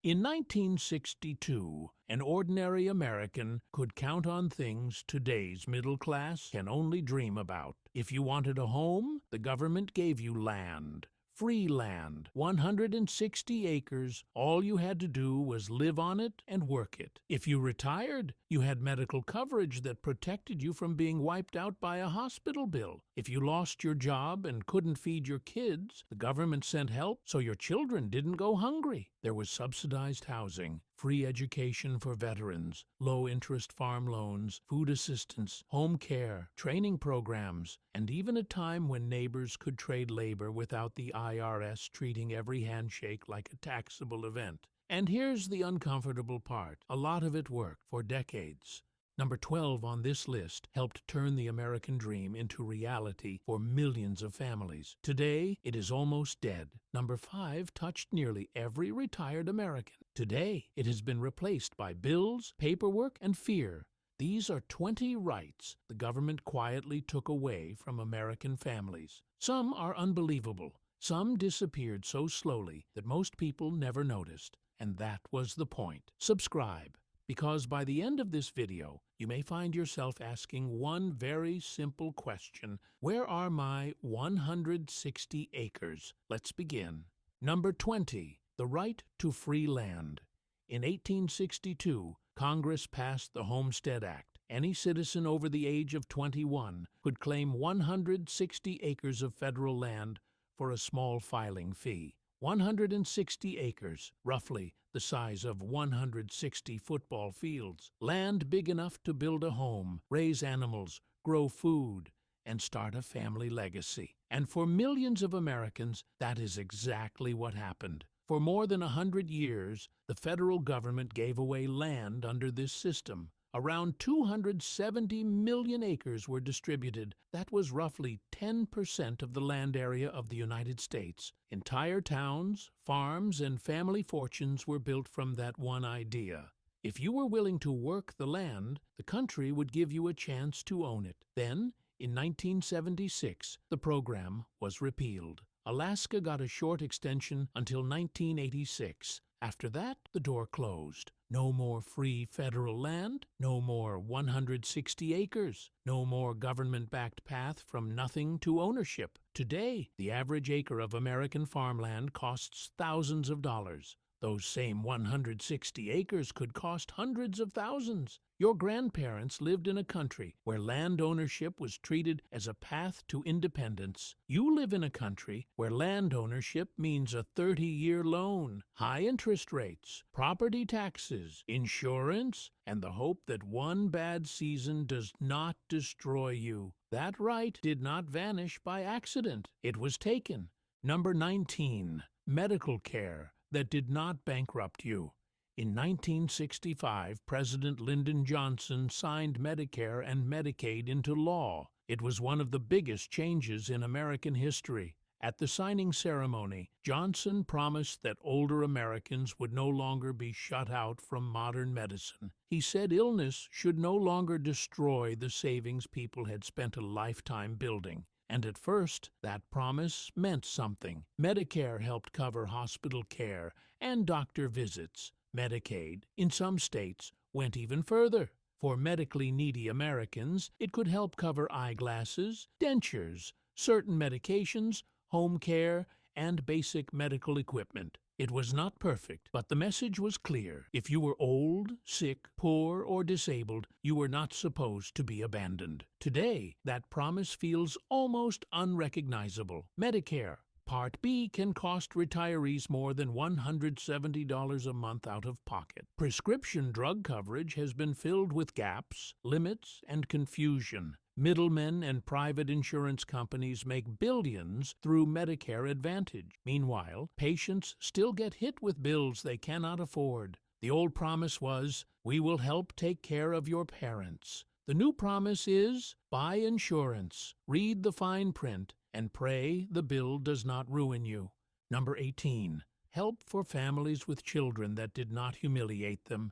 In 1962, an ordinary American could count on things today's middle class can only dream about. If you wanted a home, the government gave you land. Free land, 160 acres. All you had to do was live on it and work it. If you retired, you had medical coverage that protected you from being wiped out by a hospital bill. If you lost your job and couldn't feed your kids, the government sent help so your children didn't go hungry. There was subsidized housing, free education for veterans, low-interest farm loans, food assistance, home care, training programs, and even a time when neighbors could trade labor without the IRS treating every handshake like a taxable event. And here's the uncomfortable part. A lot of it worked for decades. Number 12 on this list helped turn the American dream into reality for millions of families. Today, it is almost dead. Number 5 touched nearly every retired American. Today, it has been replaced by bills, paperwork, and fear. These are 20 rights the government quietly took away from American families. Some are unbelievable. Some disappeared so slowly that most people never noticed. And that was the point. Subscribe, because by the end of this video, you may find yourself asking one very simple question. Where are my 160 acres? Let's begin. Number 20, the right to free land. In 1862, Congress passed the Homestead Act. Any citizen over the age of 21 could claim 160 acres of federal land for a small filing fee. 160 acres, roughly the size of 160 football fields. Land big enough to build a home, raise animals, grow food, and start a family legacy. And for millions of Americans, that is exactly what happened. For more than 100 years, the federal government gave away land under this system. Around 270 million acres were distributed. That was roughly 10% of the land area of the United States. Entire towns, farms, and family fortunes were built from that one idea. If you were willing to work the land, the country would give you a chance to own it. Then, in 1976, the program was repealed. Alaska got a short extension until 1986. After that, the door closed. No more free federal land, no more 160 acres, no more government-backed path from nothing to ownership. Today, the average acre of American farmland costs thousands of dollars. Those same 160 acres could cost hundreds of thousands. Your grandparents lived in a country where land ownership was treated as a path to independence. You live in a country where land ownership means a 30-year loan, high interest rates, property taxes, insurance, and the hope that one bad season does not destroy you. That right did not vanish by accident. It was taken. Number 19, medical care that did not bankrupt you. In 1965, President Lyndon Johnson signed Medicare and Medicaid into law. It was one of the biggest changes in American history. At the signing ceremony, Johnson promised that older Americans would no longer be shut out from modern medicine. He said illness should no longer destroy the savings people had spent a lifetime building. And at first, that promise meant something. Medicare helped cover hospital care and doctor visits. Medicaid, in some states, went even further. For medically needy Americans, it could help cover eyeglasses, dentures, certain medications, home care, and basic medical equipment. It was not perfect, but the message was clear. If you were old, sick, poor, or disabled, you were not supposed to be abandoned. Today, that promise feels almost unrecognizable. Medicare Part B can cost retirees more than $170 a month out of pocket. Prescription drug coverage has been filled with gaps, limits, and confusion. Middlemen and private insurance companies make billions through Medicare Advantage. Meanwhile, patients still get hit with bills they cannot afford. The old promise was, "We will help take care of your parents." The new promise is, buy insurance, read the fine print, and pray the bill does not ruin you. Number 18. Help for families with children that did not humiliate them.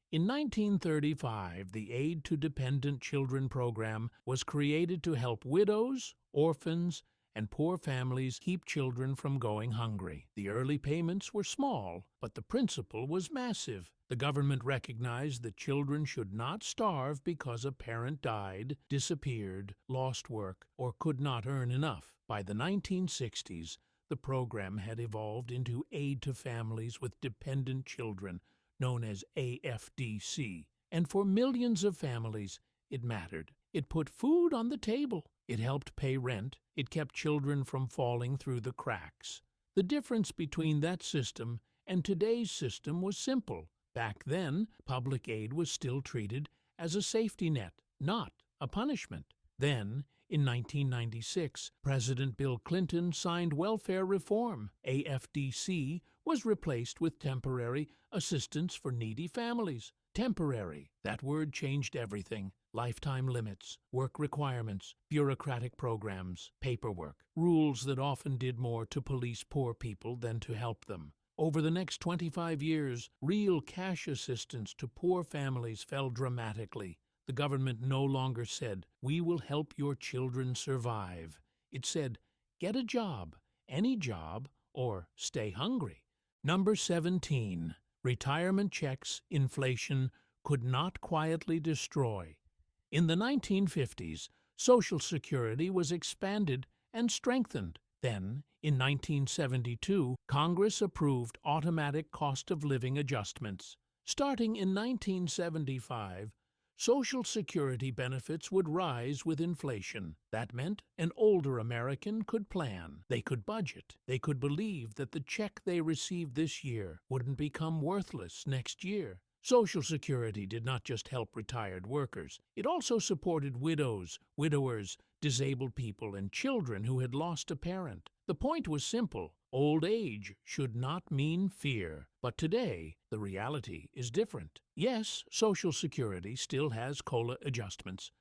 In 1935, the Aid to Dependent Children program was created to help widows, orphans, and poor families keep children from going hungry. The early payments were small, but the principle was massive. The government recognized that children should not starve because a parent died, disappeared, lost work, or could not earn enough. By the 1960s, the program had evolved into Aid to Families with Dependent Children, known as AFDC. And for millions of families, it mattered. It put food on the table. It helped pay rent. It kept children from falling through the cracks. The difference between that system and today's system was simple. Back then, public aid was still treated as a safety net, not a punishment. Then, in 1996, President Bill Clinton signed welfare reform. AFDC was replaced with temporary assistance for needy families. Temporary. That word changed everything. Lifetime limits, work requirements, bureaucratic programs, paperwork, rules that often did more to police poor people than to help them. Over the next 25 years, real cash assistance to poor families fell dramatically. The government no longer said, "We will help your children survive." It said, "Get a job, any job, or stay hungry." Number 17. Retirement checks inflation could not quietly destroy. In the 1950s, Social Security was expanded and strengthened. Then, in 1972, Congress approved automatic cost of living adjustments. Starting in 1975, Social Security benefits would rise with inflation. That meant an older American could plan. They could budget. They could believe that the check they received this year wouldn't become worthless next year. Social Security did not just help retired workers. It also supported widows, widowers, disabled people, and children who had lost a parent. The point was simple. Old age should not mean fear. But today, the reality is different. Yes, Social Security still has COLA adjustments.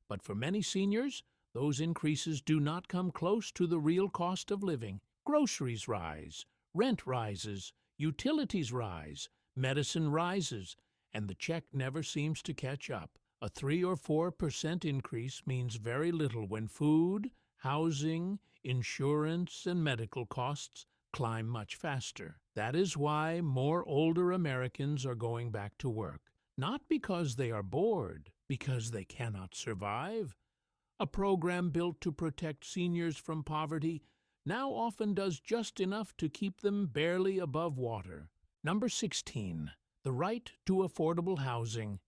But for many seniors, those increases do not come close to the real cost of living. Groceries rise, rent rises, utilities rise, medicine rises, and the check never seems to catch up. A 3 or 4% increase means very little when food, housing, insurance, and medical costs climb much faster. That is why more older Americans are going back to work. Not because they are bored, because they cannot survive. A program built to protect seniors from poverty now often does just enough to keep them barely above water. Number 16. The right to affordable housing.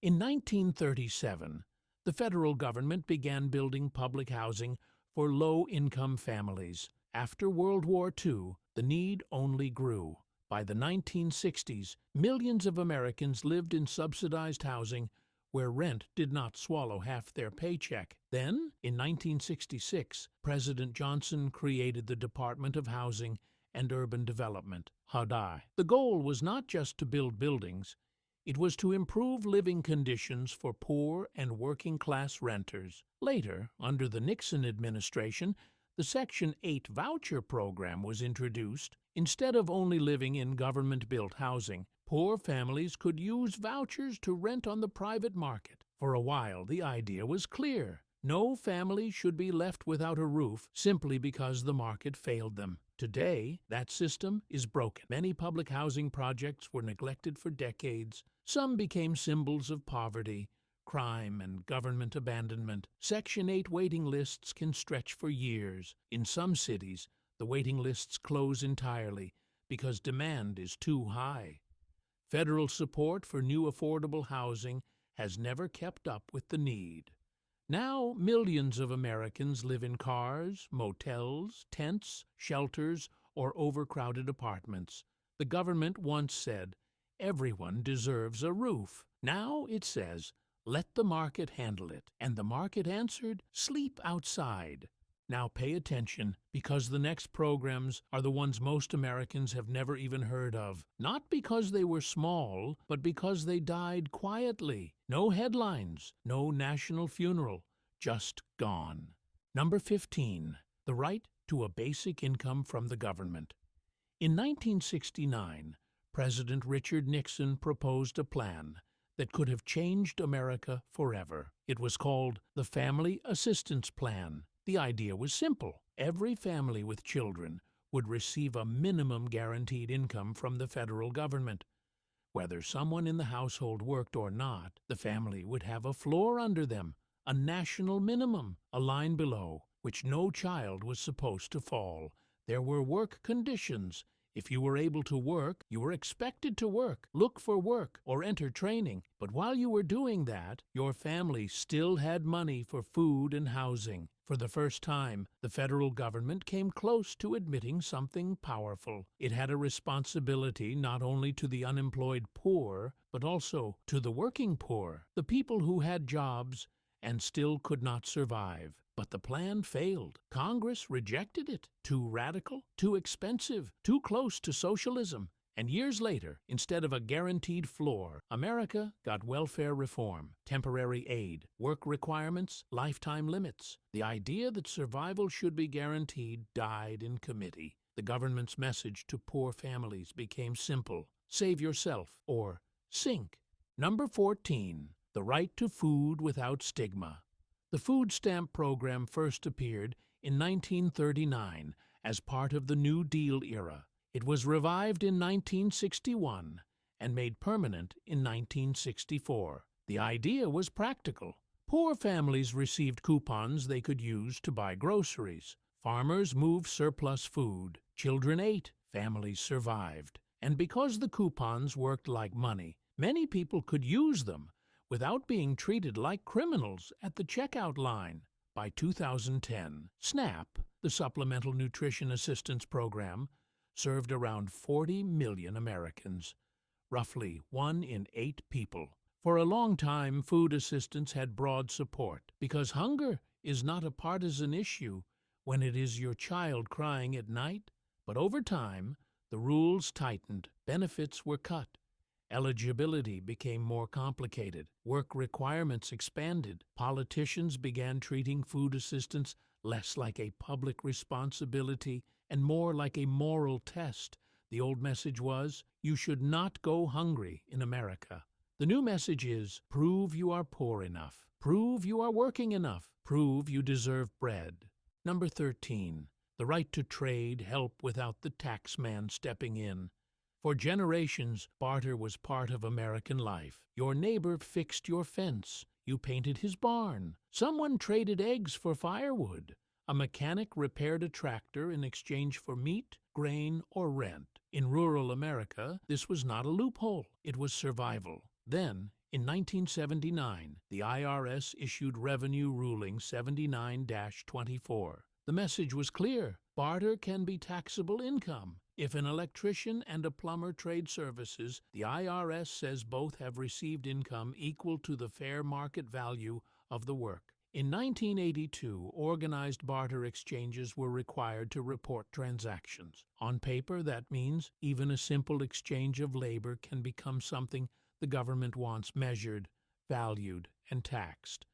In 1937, the federal government began building public housing for low-income families. After World War II, the need only grew. By the 1960s, millions of Americans lived in subsidized housing where rent did not swallow half their paycheck. Then, in 1966, President Johnson created the Department of Housing and Urban Development, HUD-I. The goal was not just to build buildings, it was to improve living conditions for poor and working-class renters. Later, under the Nixon administration, the Section 8 voucher program was introduced. Instead of only living in government-built housing, poor families could use vouchers to rent on the private market. For a while, the idea was clear. No family should be left without a roof simply because the market failed them. Today, that system is broken. Many public housing projects were neglected for decades. Some became symbols of poverty, crime, and government abandonment. Section 8 waiting lists can stretch for years. In some cities, the waiting lists close entirely because demand is too high. Federal support for new affordable housing has never kept up with the need. Now, millions of Americans live in cars, motels, tents, shelters, or overcrowded apartments. The government once said, "Everyone deserves a roof." Now it says, "Let the market handle it." And the market answered, "Sleep outside." Now pay attention, because the next programs are the ones most Americans have never even heard of. Not because they were small, but because they died quietly. No headlines, no national funeral, just gone. Number 15. The right to a basic income from the government. In 1969, President Richard Nixon proposed a plan that could have changed America forever. It was called the Family Assistance Plan. The idea was simple. Every family with children would receive a minimum guaranteed income from the federal government. Whether someone in the household worked or not, the family would have a floor under them, a national minimum, a line below which no child was supposed to fall. There were work conditions. If you were able to work, you were expected to work, look for work, or enter training. But while you were doing that, your family still had money for food and housing. For the first time, the federal government came close to admitting something powerful. It had a responsibility not only to the unemployed poor, but also to the working poor, the people who had jobs and still could not survive. But the plan failed. Congress rejected it. Too radical, too expensive, too close to socialism. And years later, instead of a guaranteed floor, America got welfare reform, temporary aid, work requirements, lifetime limits. The idea that survival should be guaranteed died in committee. The government's message to poor families became simple: save yourself or sink. Number 14. The right to food without stigma. The food stamp program first appeared in 1939 as part of the New Deal era. It was revived in 1961 and made permanent in 1964. The idea was practical. Poor families received coupons they could use to buy groceries. Farmers moved surplus food. Children ate. Families survived. And because the coupons worked like money, many people could use them without being treated like criminals at the checkout line. By 2010, SNAP, the Supplemental Nutrition Assistance Program, served around 40 million Americans, roughly 1 in 8 people. For a long time, food assistance had broad support because hunger is not a partisan issue when it is your child crying at night. But over time, the rules tightened, benefits were cut, eligibility became more complicated, work requirements expanded, politicians began treating food assistance less like a public responsibility and more like a moral test. The old message was, you should not go hungry in America. The new message is, prove you are poor enough, prove you are working enough, prove you deserve bread. Number 13. The right to trade help without the tax man stepping in. For generations, barter was part of American life. Your neighbor fixed your fence. You painted his barn. Someone traded eggs for firewood. A mechanic repaired a tractor in exchange for meat, grain, or rent. In rural America, this was not a loophole. It was survival. Then, in 1979, the IRS issued Revenue Ruling 79-24. The message was clear. Barter can be taxable income. If an electrician and a plumber trade services, the IRS says both have received income equal to the fair market value of the work. In 1982, organized barter exchanges were required to report transactions. On paper, that means even a simple exchange of labor can become something the government wants measured, valued, and taxed.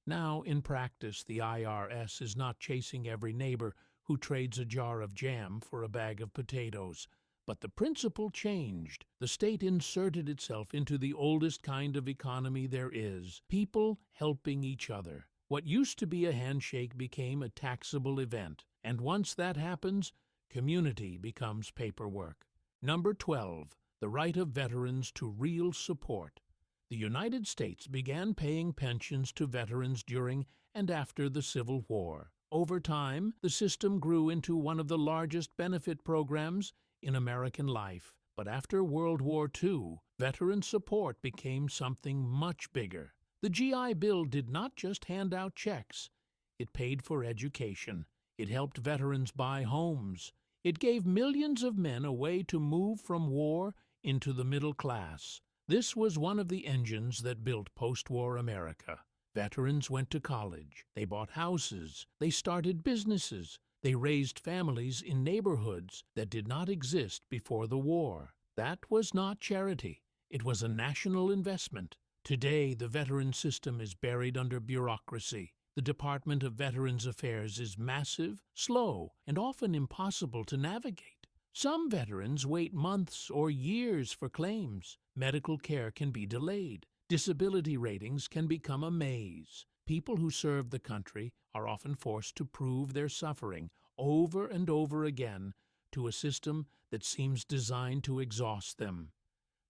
Now, in practice, the IRS is not chasing every neighbor who trades a jar of jam for a bag of potatoes. But the principle changed. The state inserted itself into the oldest kind of economy there is, people helping each other. What used to be a handshake became a taxable event, and once that happens, community becomes paperwork. Number 12. The right of veterans to real support. The United States began paying pensions to veterans during and after the Civil War. Over time, the system grew into one of the largest benefit programs in American life. But after World War II, veteran support became something much bigger. The GI Bill did not just hand out checks. It paid for education. It helped veterans buy homes. It gave millions of men a way to move from war into the middle class. This was one of the engines that built post-war America. Veterans went to college. They bought houses. They started businesses. They raised families in neighborhoods that did not exist before the war. That was not charity. It was a national investment. Today, the veteran system is buried under bureaucracy. The Department of Veterans Affairs is massive, slow, and often impossible to navigate. Some veterans wait months or years for claims. Medical care can be delayed. Disability ratings can become a maze. People who serve the country are often forced to prove their suffering over and over again to a system that seems designed to exhaust them.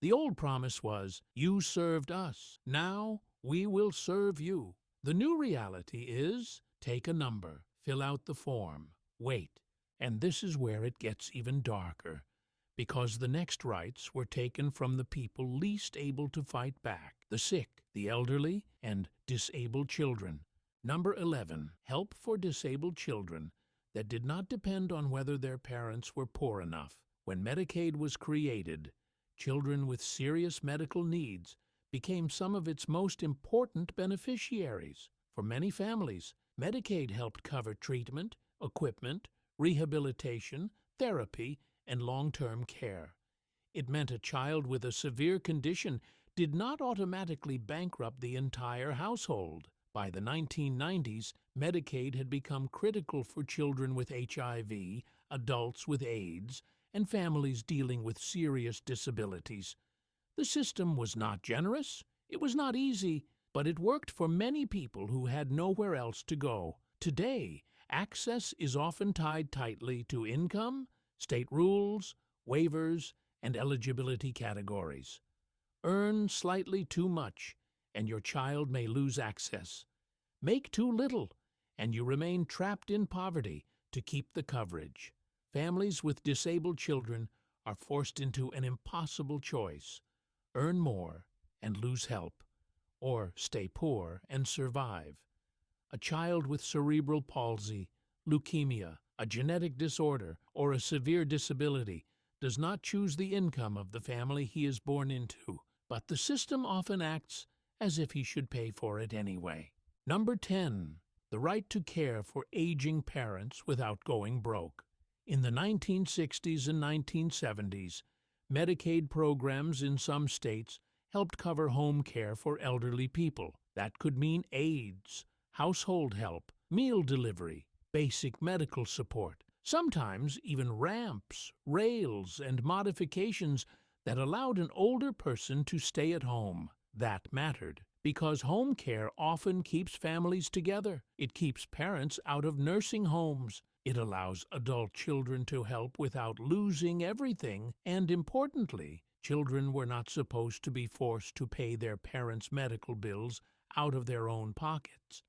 The old promise was, "You served us, now we will serve you." The new reality is, take a number, fill out the form, wait, and this is where it gets even darker, because the next rights were taken from the people least able to fight back, the sick, the elderly, and disabled children. Number 11, help for disabled children that did not depend on whether their parents were poor enough. When Medicaid was created, children with serious medical needs became some of its most important beneficiaries. For many families, Medicaid helped cover treatment, equipment, rehabilitation, therapy, and long-term care. It meant a child with a severe condition did not automatically bankrupt the entire household. By the 1990s, Medicaid had become critical for children with HIV, adults with AIDS, and families dealing with serious disabilities. The system was not generous, it was not easy, but it worked for many people who had nowhere else to go. Today, access is often tied tightly to income, state rules, waivers, and eligibility categories. Earn slightly too much, and your child may lose access. Make too little, and you remain trapped in poverty to keep the coverage. Families with disabled children are forced into an impossible choice: earn more and lose help, or stay poor and survive. A child with cerebral palsy, leukemia, a genetic disorder, or a severe disability does not choose the income of the family he is born into, but the system often acts as if he should pay for it anyway. Number 10, the right to care for aging parents without going broke. In the 1960s and 1970s, Medicaid programs in some states helped cover home care for elderly people. That could mean aides, household help, meal delivery, basic medical support, sometimes even ramps, rails, and modifications that allowed an older person to stay at home. That mattered, because home care often keeps families together. It keeps parents out of nursing homes. It allows adult children to help without losing everything, and importantly, children were not supposed to be forced to pay their parents' medical bills out of their own pockets.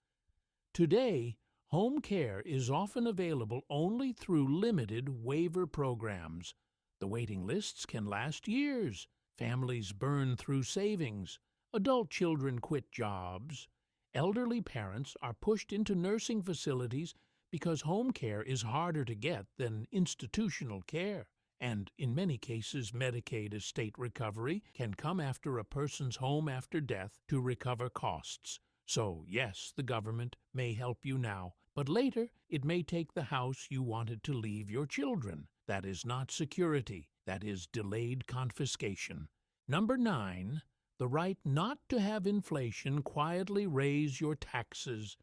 Today, home care is often available only through limited waiver programs. The waiting lists can last years. Families burn through savings. Adult children quit jobs. Elderly parents are pushed into nursing facilities because home care is harder to get than institutional care. And in many cases, Medicaid estate recovery can come after a person's home after death to recover costs. So, yes, the government may help you now, but later it may take the house you wanted to leave your children. That is not security. That is delayed confiscation. Number 9, the right not to have inflation quietly raise your taxes.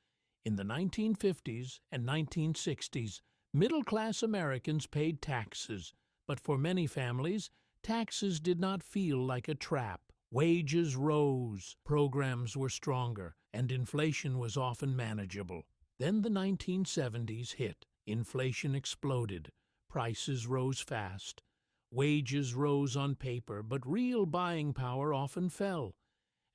In the 1950s and 1960s, middle-class Americans paid taxes, but for many families, taxes did not feel like a trap. Wages rose, programs were stronger, and inflation was often manageable. Then the 1970s hit. Inflation exploded. Prices rose fast. Wages rose on paper, but real buying power often fell.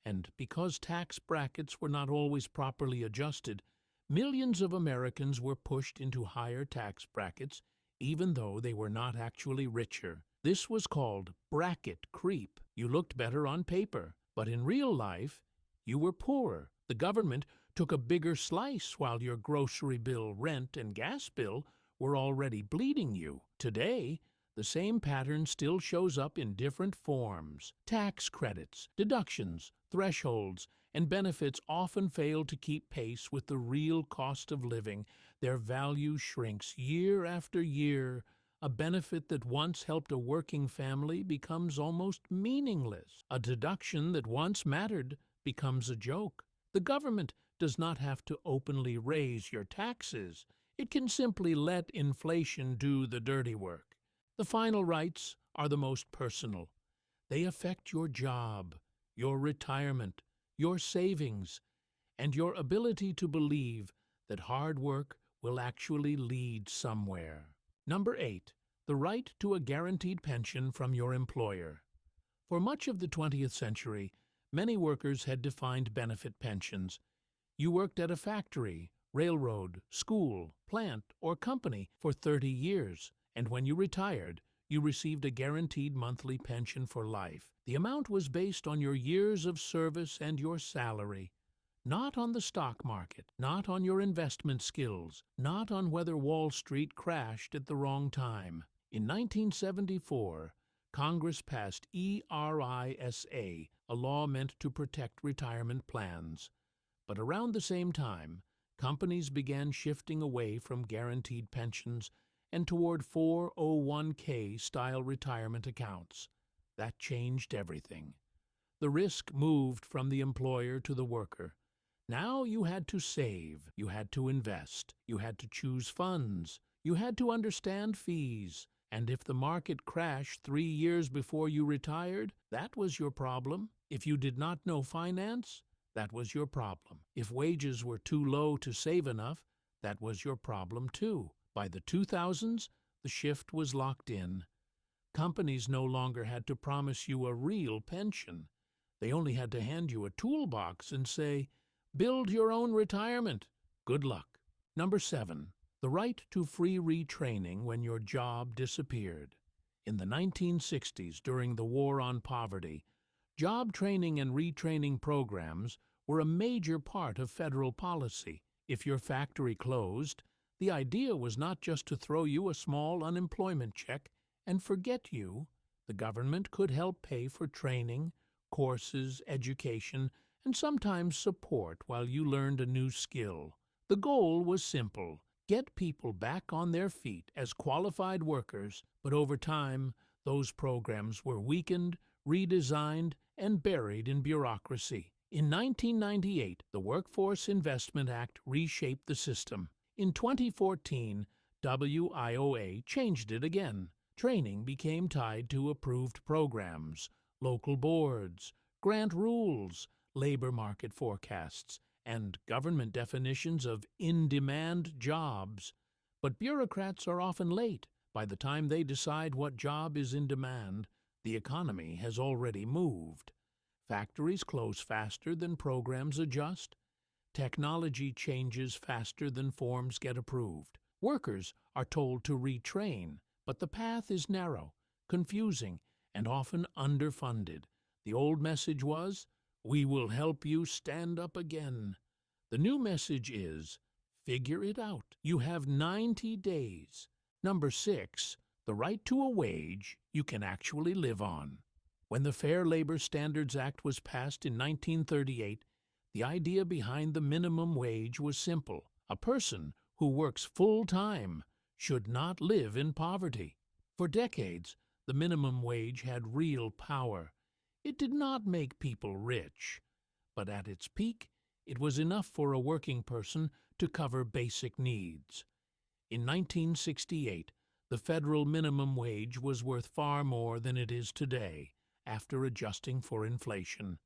And because tax brackets were not always properly adjusted, millions of Americans were pushed into higher tax brackets, even though they were not actually richer. This was called bracket creep. You looked better on paper, but in real life, you were poorer. The government took a bigger slice while your grocery bill, rent, and gas bill were already bleeding you. Today, the same pattern still shows up in different forms. Tax credits, deductions, thresholds, and benefits often fail to keep pace with the real cost of living. Their value shrinks year after year. A benefit that once helped a working family becomes almost meaningless. A deduction that once mattered becomes a joke. The government does not have to openly raise your taxes. It can simply let inflation do the dirty work. The final rights are the most personal. They affect your job, your retirement, your savings, and your ability to believe that hard work will actually lead somewhere. Number 8. The right to a guaranteed pension from your employer. For much of the 20th century, many workers had defined benefit pensions. You worked at a factory, railroad, school, plant, or company for 30 years, and when you retired, you received a guaranteed monthly pension for life. The amount was based on your years of service and your salary, not on the stock market, not on your investment skills, not on whether Wall Street crashed at the wrong time. In 1974, Congress passed ERISA, a law meant to protect retirement plans. But around the same time, companies began shifting away from guaranteed pensions and toward 401k-style retirement accounts. That changed everything. The risk moved from the employer to the worker. Now you had to save, you had to invest, you had to choose funds, you had to understand fees, and if the market crashed 3 years before you retired, that was your problem. If you did not know finance, that was your problem. If wages were too low to save enough, that was your problem too. By the 2000s, the shift was locked in. Companies no longer had to promise you a real pension. They only had to hand you a toolbox and say, "Build your own retirement. Good luck." Number 7. The right to free retraining when your job disappeared. In the 1960s, during the War on Poverty, job training and retraining programs were a major part of federal policy. If your factory closed, the idea was not just to throw you a small unemployment check and forget you. The government could help pay for training, courses, education, and sometimes support while you learned a new skill. The goal was simple: get people back on their feet as qualified workers, but over time, those programs were weakened, redesigned, and buried in bureaucracy. In 1998, the Workforce Investment Act reshaped the system. In 2014, WIOA changed it again. Training became tied to approved programs, local boards, grant rules, labor market forecasts, and government definitions of in-demand jobs. But bureaucrats are often late. By the time they decide what job is in demand, the economy has already moved. Factories close faster than programs adjust. Technology changes faster than forms get approved. Workers are told to retrain, but the path is narrow, confusing, and often underfunded. The old message was, "We will help you stand up again." The new message is, figure it out. You have 90 days. Number 6, the right to a wage you can actually live on. When the Fair Labor Standards Act was passed in 1938, the idea behind the minimum wage was simple. A person who works full-time should not live in poverty. For decades, the minimum wage had real power. It did not make people rich, but at its peak, it was enough for a working person to cover basic needs. In 1968, the federal minimum wage was worth far more than it is today, after adjusting for inflation.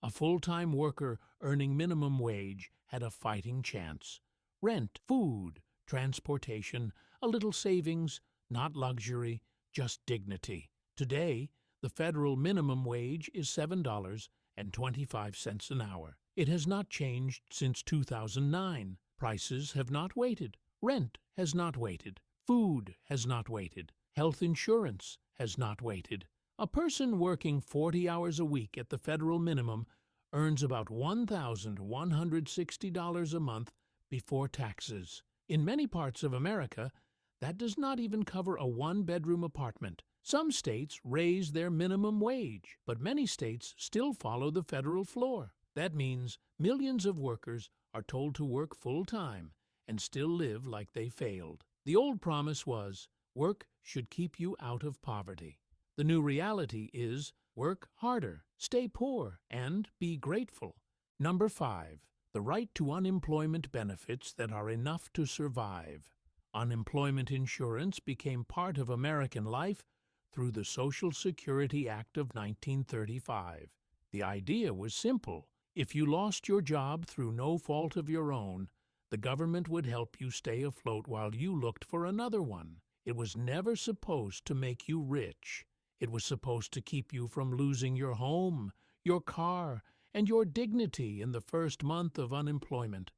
A full-time worker earning minimum wage had a fighting chance. Rent, food, transportation, a little savings, not luxury, just dignity. Today, the federal minimum wage is $7.25 an hour. It has not changed since 2009. Prices have not waited. Rent has not waited. Food has not waited. Health insurance has not waited. A person working 40 hours a week at the federal minimum earns about $1,160 a month before taxes. In many parts of America, that does not even cover a one-bedroom apartment. Some states raise their minimum wage, but many states still follow the federal floor. That means millions of workers are told to work full-time and still live like they failed. The old promise was, work should keep you out of poverty. The new reality is, work harder, stay poor, and be grateful. Number 5, the right to unemployment benefits that are enough to survive. Unemployment insurance became part of American life through the Social Security Act of 1935. The idea was simple. If you lost your job through no fault of your own, The government would help you stay afloat while you looked for another one. It was never supposed to make you rich. It was supposed to keep you from losing your home, your car, and your dignity in the first month of unemployment.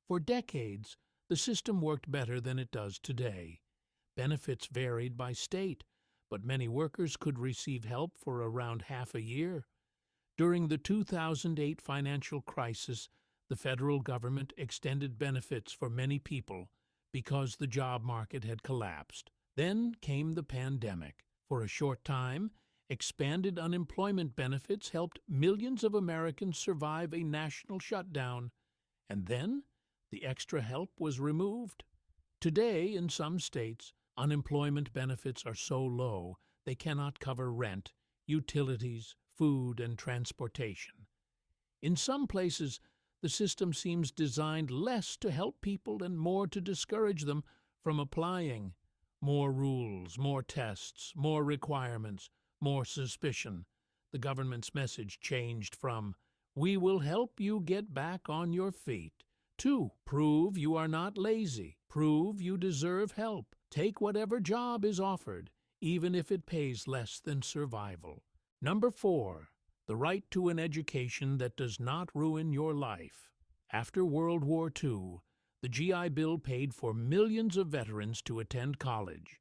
For decades, the system worked better than it does today. Benefits varied by state, but many workers could receive help for around half a year. During the 2008 financial crisis, the federal government extended benefits for many people because the job market had collapsed. Then came the pandemic. For a short time, expanded unemployment benefits helped millions of Americans survive a national shutdown. And then, the extra help was removed. Today, in some states, unemployment benefits are so low they cannot cover rent, utilities, food, and transportation. In some places, the system seems designed less to help people and more to discourage them from applying. More rules, more tests, more requirements, more suspicion. The government's message changed from, "We will help you get back on your feet," to, "Prove you are not lazy. Prove you deserve help. Take whatever job is offered, even if it pays less than survival." Number 4. The right to an education that does not ruin your life. After World War II, the GI Bill paid for millions of veterans to attend college.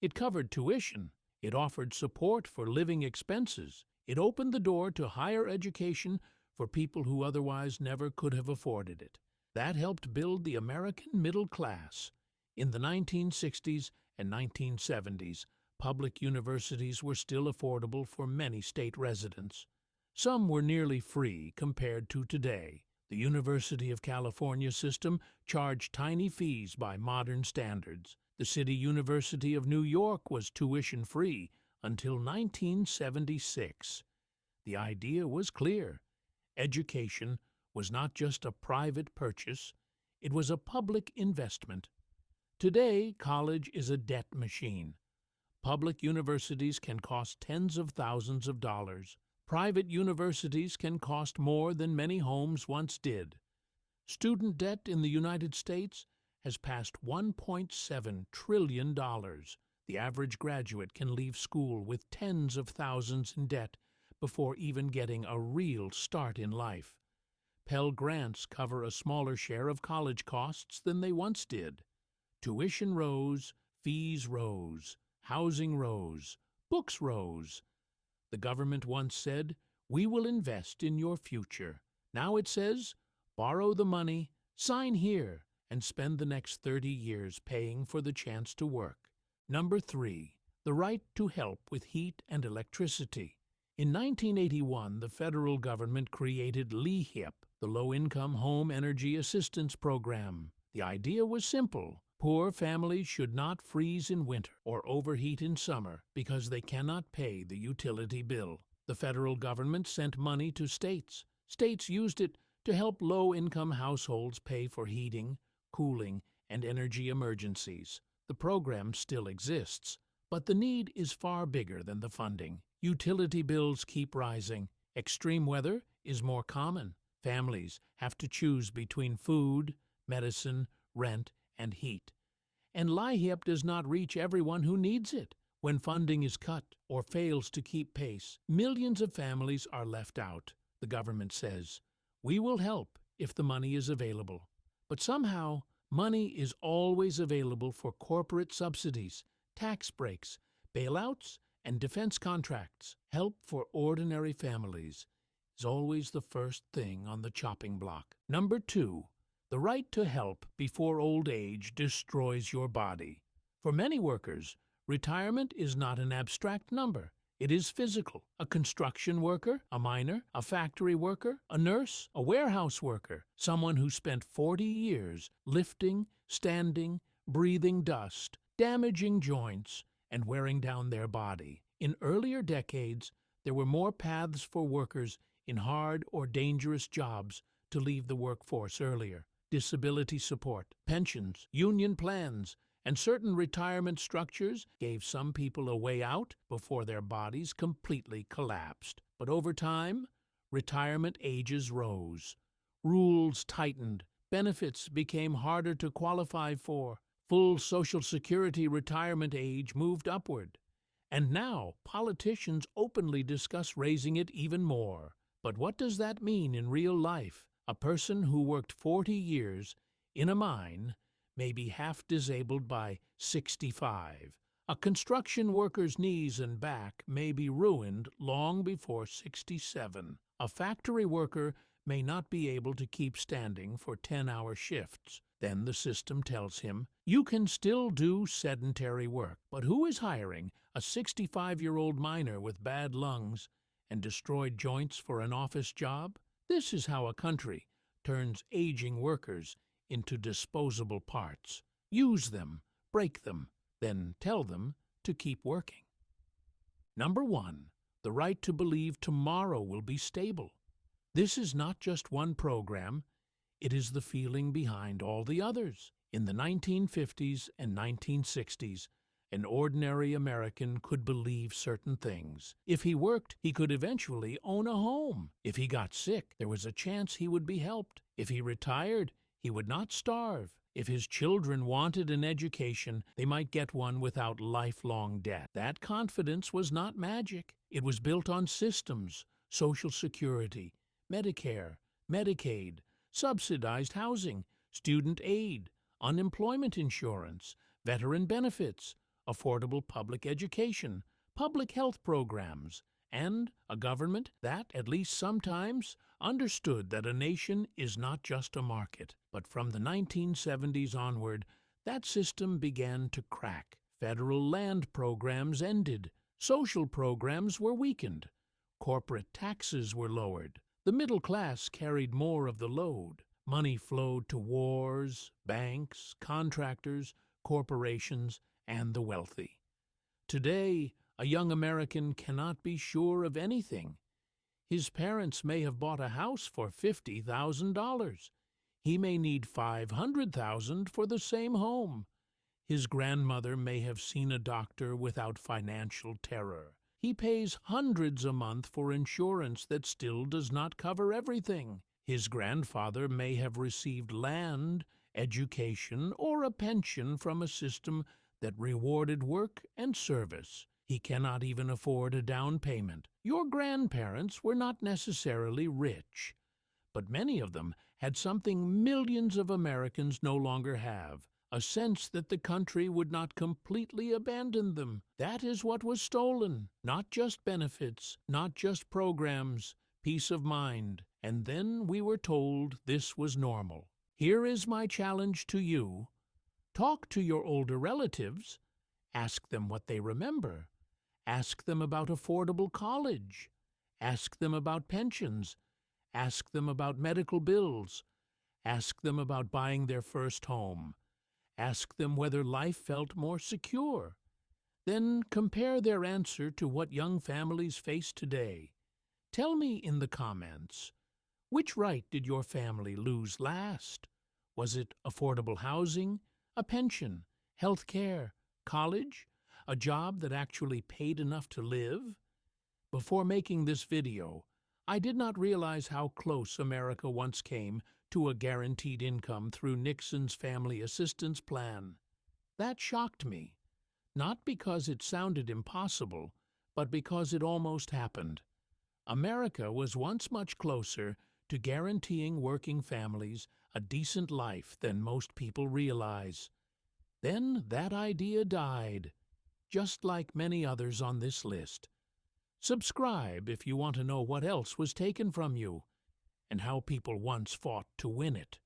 It covered tuition. It offered support for living expenses. It opened the door to higher education for people who otherwise never could have afforded it. That helped build the American middle class. In the 1960s and 1970s, public universities were still affordable for many state residents. Some were nearly free compared to today. The University of California system charged tiny fees by modern standards. The City University of New York was tuition-free until 1976. The idea was clear. Education was not just a private purchase, it was a public investment. Today, college is a debt machine. Public universities can cost tens of thousands of dollars. Private universities can cost more than many homes once did. Student debt in the United States has passed $1.7 trillion. The average graduate can leave school with tens of thousands in debt before even getting a real start in life. Pell Grants cover a smaller share of college costs than they once did. Tuition rose, fees rose, housing rose, books rose. The government once said, "We will invest in your future." Now it says, "Borrow the money, sign here, and spend the next 30 years paying for the chance to work." Number 3. The right to help with heat and electricity. In 1981, the federal government created LEHIP, the Low-Income Home Energy Assistance Program. The idea was simple. Poor families should not freeze in winter or overheat in summer because they cannot pay the utility bill. The federal government sent money to states. States used it to help low-income households pay for heating, cooling, and energy emergencies. The program still exists, but the need is far bigger than the funding. Utility bills keep rising. Extreme weather is more common. Families have to choose between food, medicine, rent, and heat. And LIHEAP does not reach everyone who needs it. When funding is cut or fails to keep pace, millions of families are left out. The government says, "We will help if the money is available." But somehow, money is always available for corporate subsidies, tax breaks, bailouts, and defense contracts. Help for ordinary families is always the first thing on the chopping block. Number 2. The right to help before old age destroys your body. For many workers, retirement is not an abstract number. It is physical. A construction worker, a miner, a factory worker, a nurse, a warehouse worker, someone who spent 40 years lifting, standing, breathing dust, damaging joints, and wearing down their body. In earlier decades, there were more paths for workers in hard or dangerous jobs to leave the workforce earlier. Disability support, pensions, union plans, and certain retirement structures gave some people a way out before their bodies completely collapsed. But over time, retirement ages rose. Rules tightened, Benefits became harder to qualify for. Full Social Security retirement age moved upward. And now politicians openly discuss raising it even more. But what does that mean in real life? A person who worked 40 years in a mine may be half disabled by 65. A construction worker's knees and back may be ruined long before 67. A factory worker may not be able to keep standing for 10-hour shifts. Then the system tells him, you can still do sedentary work. But who is hiring a 65-year-old miner with bad lungs and destroyed joints for an office job? This is how a country turns aging workers into disposable parts. Use them, break them, then tell them to keep working. Number 1, the right to believe tomorrow will be stable. This is not just one program, it is the feeling behind all the others. In the 1950s and 1960s, an ordinary American could believe certain things. If he worked, he could eventually own a home. If he got sick, there was a chance he would be helped. If he retired, he would not starve. If his children wanted an education, they might get one without lifelong debt. That confidence was not magic. It was built on systems, Social Security, Medicare, Medicaid, subsidized housing, student aid, unemployment insurance, veteran benefits, affordable public education, public health programs, and a government that, at least sometimes, understood that a nation is not just a market. But from the 1970s onward, that system began to crack. Federal land programs ended. Social programs were weakened. Corporate taxes were lowered. The middle class carried more of the load. Money flowed to wars, banks, contractors, corporations, and the wealthy. Today, a young American cannot be sure of anything. His parents may have bought a house for $50,000. He may need $500,000 for the same home. His grandmother may have seen a doctor without financial terror. He pays hundreds a month for insurance that still does not cover everything. His grandfather may have received land, education, or a pension from a system that rewarded work and service. He cannot even afford a down payment. Your grandparents were not necessarily rich, but many of them had something millions of Americans no longer have, a sense that the country would not completely abandon them. That is what was stolen. Not just benefits, not just programs, peace of mind. And then we were told this was normal. Here is my challenge to you. Talk to your older relatives. Ask them what they remember. Ask them about affordable college. Ask them about pensions. Ask them about medical bills. Ask them about buying their first home. Ask them whether life felt more secure. Then compare their answer to what young families face today. Tell me in the comments, which right did your family lose last? Was it affordable housing, a pension, health care, college, a job that actually paid enough to live? Before making this video, I did not realize how close America once came to a guaranteed income through Nixon's Family Assistance Plan. That shocked me, not because it sounded impossible, but because it almost happened. America was once much closer to guaranteeing working families a decent life than most people realize. Then that idea died, just like many others on this list. Subscribe if you want to know what else was taken from you, and how people once fought to win it.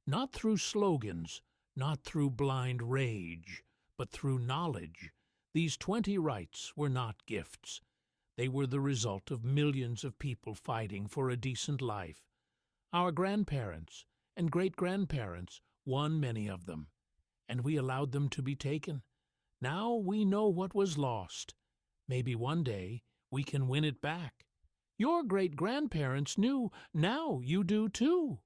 Not through slogans, not through blind rage, but through knowledge. These 20 rights were not gifts. They were the result of millions of people fighting for a decent life. Our grandparents and great-grandparents won many of them, and we allowed them to be taken. Now we know what was lost. Maybe one day we can win it back. Your great-grandparents knew, now you do too.